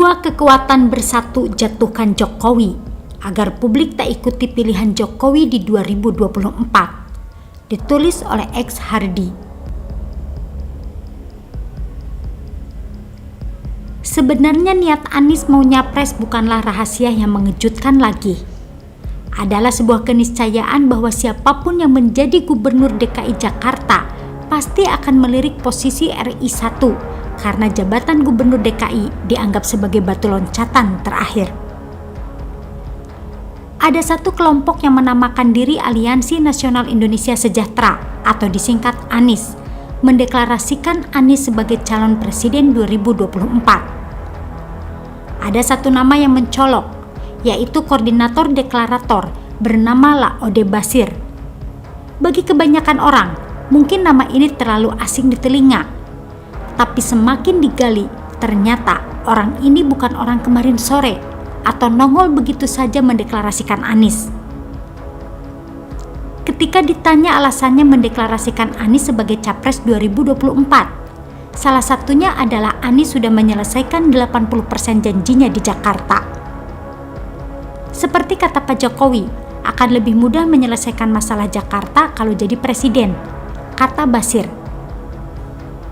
Dua kekuatan bersatu jatuhkan Jokowi agar publik tak ikuti pilihan Jokowi di 2024. Ditulis oleh X Hardy. Sebenarnya niat Anies mau nyapres bukanlah rahasia yang mengejutkan lagi. Adalah sebuah keniscayaan bahwa siapapun yang menjadi gubernur DKI Jakarta pasti akan melirik posisi RI 1 karena jabatan gubernur DKI dianggap sebagai batu loncatan terakhir. Ada satu kelompok yang menamakan diri Aliansi Nasional Indonesia Sejahtera atau disingkat ANIS, mendeklarasikan Anies sebagai calon presiden 2024. Ada satu nama yang mencolok, yaitu koordinator deklarator bernama Laode Basir. Bagi kebanyakan orang, mungkin nama ini terlalu asing di telinga. Tapi semakin digali, ternyata orang ini bukan orang kemarin sore atau nongol begitu saja mendeklarasikan Anies. Ketika ditanya alasannya mendeklarasikan Anies sebagai capres 2024, salah satunya adalah Anies sudah menyelesaikan 80% janjinya di Jakarta. Seperti kata Pak Jokowi, akan lebih mudah menyelesaikan masalah Jakarta kalau jadi presiden, kata Basir.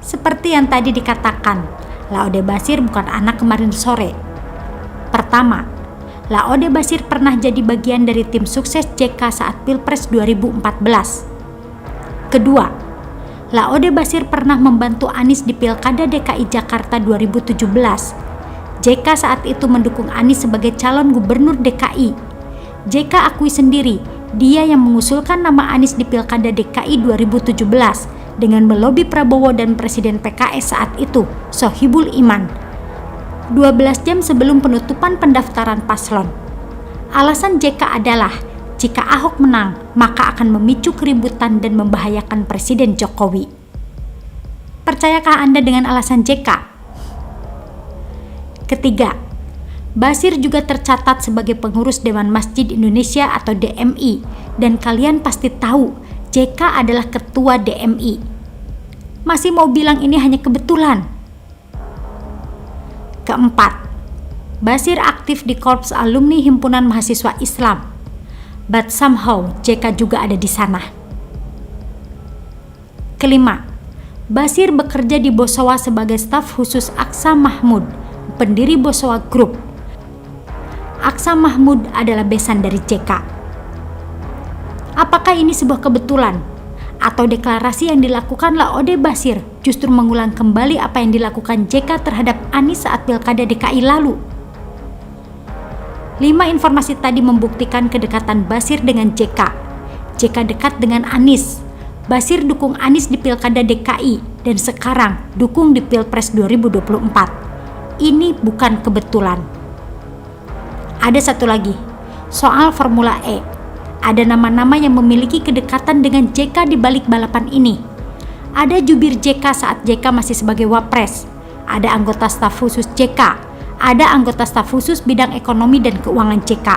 Seperti yang tadi dikatakan, Laode Basir bukan anak kemarin sore. Pertama, Laode Basir pernah jadi bagian dari tim sukses JK saat Pilpres 2014. Kedua, Laode Basir pernah membantu Anies di Pilkada DKI Jakarta 2017. JK saat itu mendukung Anies sebagai calon gubernur DKI. JK akui sendiri, dia yang mengusulkan nama Anies di Pilkada DKI 2017 dengan melobi Prabowo dan Presiden PKS saat itu, Sohibul Iman, 12 jam sebelum penutupan pendaftaran paslon. Alasan JK adalah, jika Ahok menang, maka akan memicu keributan dan membahayakan Presiden Jokowi. Percayakah Anda dengan alasan JK? Ketiga, Basir juga tercatat sebagai pengurus Dewan Masjid Indonesia atau DMI, dan kalian pasti tahu JK adalah ketua DMI. Masih mau bilang ini hanya kebetulan? Keempat, Basir aktif di Korps Alumni Himpunan Mahasiswa Islam, but somehow JK juga ada di sana. Kelima, Basir bekerja di Bosowa sebagai staf khusus Aksa Mahmud, pendiri Bosowa Group. Aksa Mahmud adalah besan dari JK. Apakah ini sebuah kebetulan? Atau deklarasi yang dilakukan Laode Basir justru mengulang kembali apa yang dilakukan JK terhadap Anies saat Pilkada DKI lalu? 5 informasi tadi membuktikan kedekatan Basir dengan JK. JK dekat dengan Anies. Basir dukung Anies di Pilkada DKI dan sekarang dukung di Pilpres 2024. Ini bukan kebetulan. Ada satu lagi, soal Formula E. Ada nama-nama yang memiliki kedekatan dengan JK di balik balapan ini. Ada jubir JK saat JK masih sebagai wapres. Ada anggota staf khusus JK. Ada anggota staf khusus bidang ekonomi dan keuangan JK.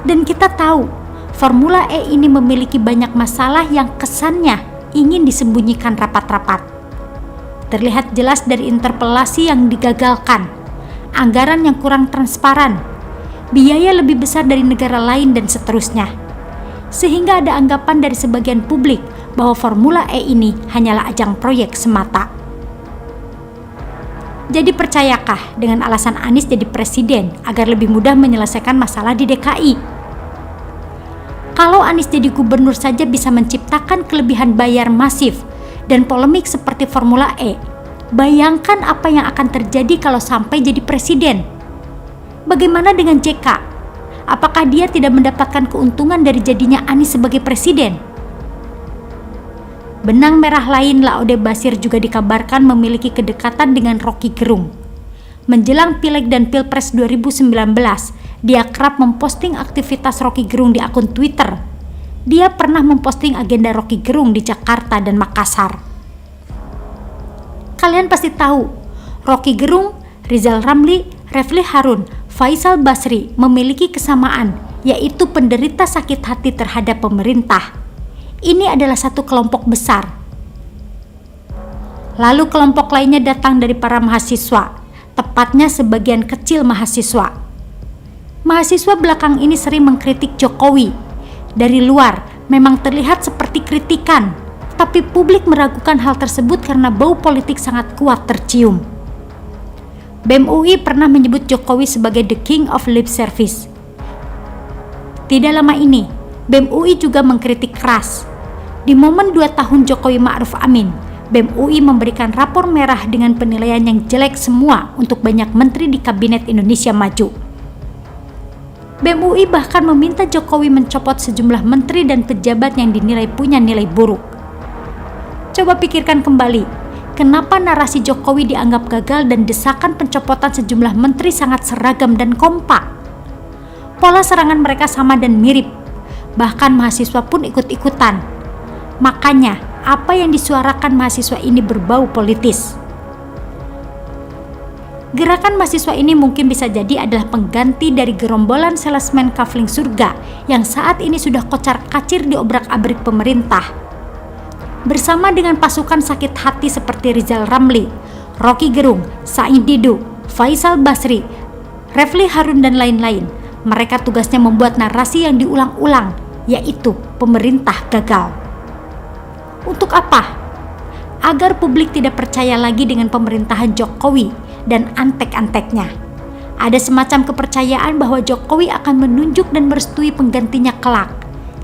Dan kita tahu, Formula E ini memiliki banyak masalah yang kesannya ingin disembunyikan rapat-rapat. Terlihat jelas dari interpelasi yang digagalkan, anggaran yang kurang transparan, biaya lebih besar dari negara lain dan seterusnya. Sehingga ada anggapan dari sebagian publik bahwa Formula E ini hanyalah ajang proyek semata. Jadi percayakah dengan alasan Anies jadi presiden agar lebih mudah menyelesaikan masalah di DKI? Kalau Anies jadi gubernur saja bisa menciptakan kelebihan bayar masif dan polemik seperti Formula E, bayangkan apa yang akan terjadi kalau sampai jadi presiden. Bagaimana dengan JK? Apakah dia tidak mendapatkan keuntungan dari jadinya Anies sebagai presiden? Benang merah lain Laode Basir juga dikabarkan memiliki kedekatan dengan Rocky Gerung. Menjelang Pileg dan Pilpres 2019, dia kerap memposting aktivitas Rocky Gerung di akun Twitter. Dia pernah memposting agenda Rocky Gerung di Jakarta dan Makassar. Kalian pasti tahu, Rocky Gerung, Rizal Ramli, Refli Harun, Faisal Basri memiliki kesamaan, yaitu penderita sakit hati terhadap pemerintah. Ini adalah satu kelompok besar. Lalu kelompok lainnya datang dari para mahasiswa, tepatnya sebagian kecil mahasiswa. Mahasiswa belakang ini sering mengkritik Jokowi. Dari luar memang terlihat seperti kritikan, tapi publik meragukan hal tersebut karena bau politik sangat kuat tercium. BEM UI pernah menyebut Jokowi sebagai the king of lip service. Tidak lama ini, BEM UI juga mengkritik keras. Di momen 2 tahun Jokowi Ma'ruf Amin, BEM UI memberikan rapor merah dengan penilaian yang jelek semua untuk banyak menteri di Kabinet Indonesia Maju. BEM UI bahkan meminta Jokowi mencopot sejumlah menteri dan pejabat yang dinilai punya nilai buruk. Coba pikirkan kembali, kenapa narasi Jokowi dianggap gagal dan desakan pencopotan sejumlah menteri sangat seragam dan kompak? Pola serangan mereka sama dan mirip, bahkan mahasiswa pun ikut-ikutan. Makanya, apa yang disuarakan mahasiswa ini berbau politis. Gerakan mahasiswa ini mungkin bisa jadi adalah pengganti dari gerombolan salesman kafling surga yang saat ini sudah kocar-kacir diobrak-abrik pemerintah. Bersama dengan pasukan sakit hati seperti Rizal Ramli, Rocky Gerung, Said Didu, Faisal Basri, Refli Harun dan lain-lain, mereka tugasnya membuat narasi yang diulang-ulang, yaitu pemerintah gagal. Untuk apa? Agar publik tidak percaya lagi dengan pemerintahan Jokowi dan antek-anteknya. Ada semacam kepercayaan bahwa Jokowi akan menunjuk dan merestui penggantinya kelak.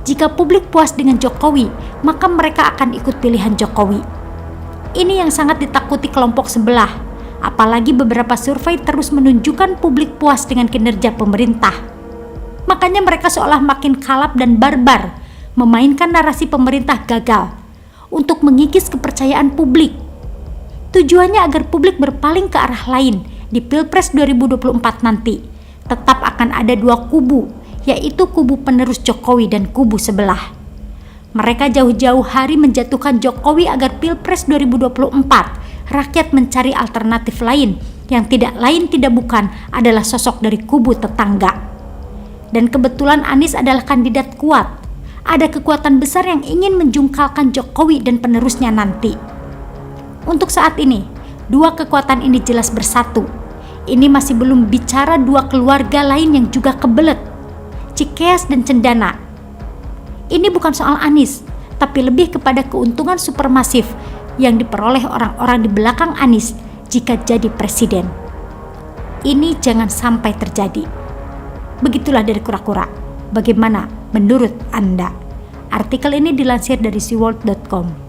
Jika publik puas dengan Jokowi, maka mereka akan ikut pilihan Jokowi. Ini yang sangat ditakuti kelompok sebelah, apalagi beberapa survei terus menunjukkan publik puas dengan kinerja pemerintah. Makanya mereka seolah makin kalap dan barbar, memainkan narasi pemerintah gagal untuk mengikis kepercayaan publik. Tujuannya agar publik berpaling ke arah lain di Pilpres 2024 nanti. Tetap akan ada 2 kubu, yaitu kubu penerus Jokowi dan kubu sebelah. Mereka jauh-jauh hari menjatuhkan Jokowi agar Pilpres 2024 rakyat mencari alternatif lain yang tidak lain tidak bukan adalah sosok dari kubu tetangga. Dan kebetulan Anies adalah kandidat kuat. Ada kekuatan besar yang ingin menjungkalkan Jokowi dan penerusnya nanti. Untuk saat ini, 2 kekuatan ini jelas bersatu. Ini masih belum bicara 2 keluarga lain yang juga kebelet, Cikeas dan Cendana. Ini bukan soal Anies, tapi lebih kepada keuntungan supermasif yang diperoleh orang-orang di belakang Anies jika jadi presiden. Ini jangan sampai terjadi. Begitulah dari Kura-Kura. Bagaimana menurut Anda? Artikel ini dilansir dari seaworld.com.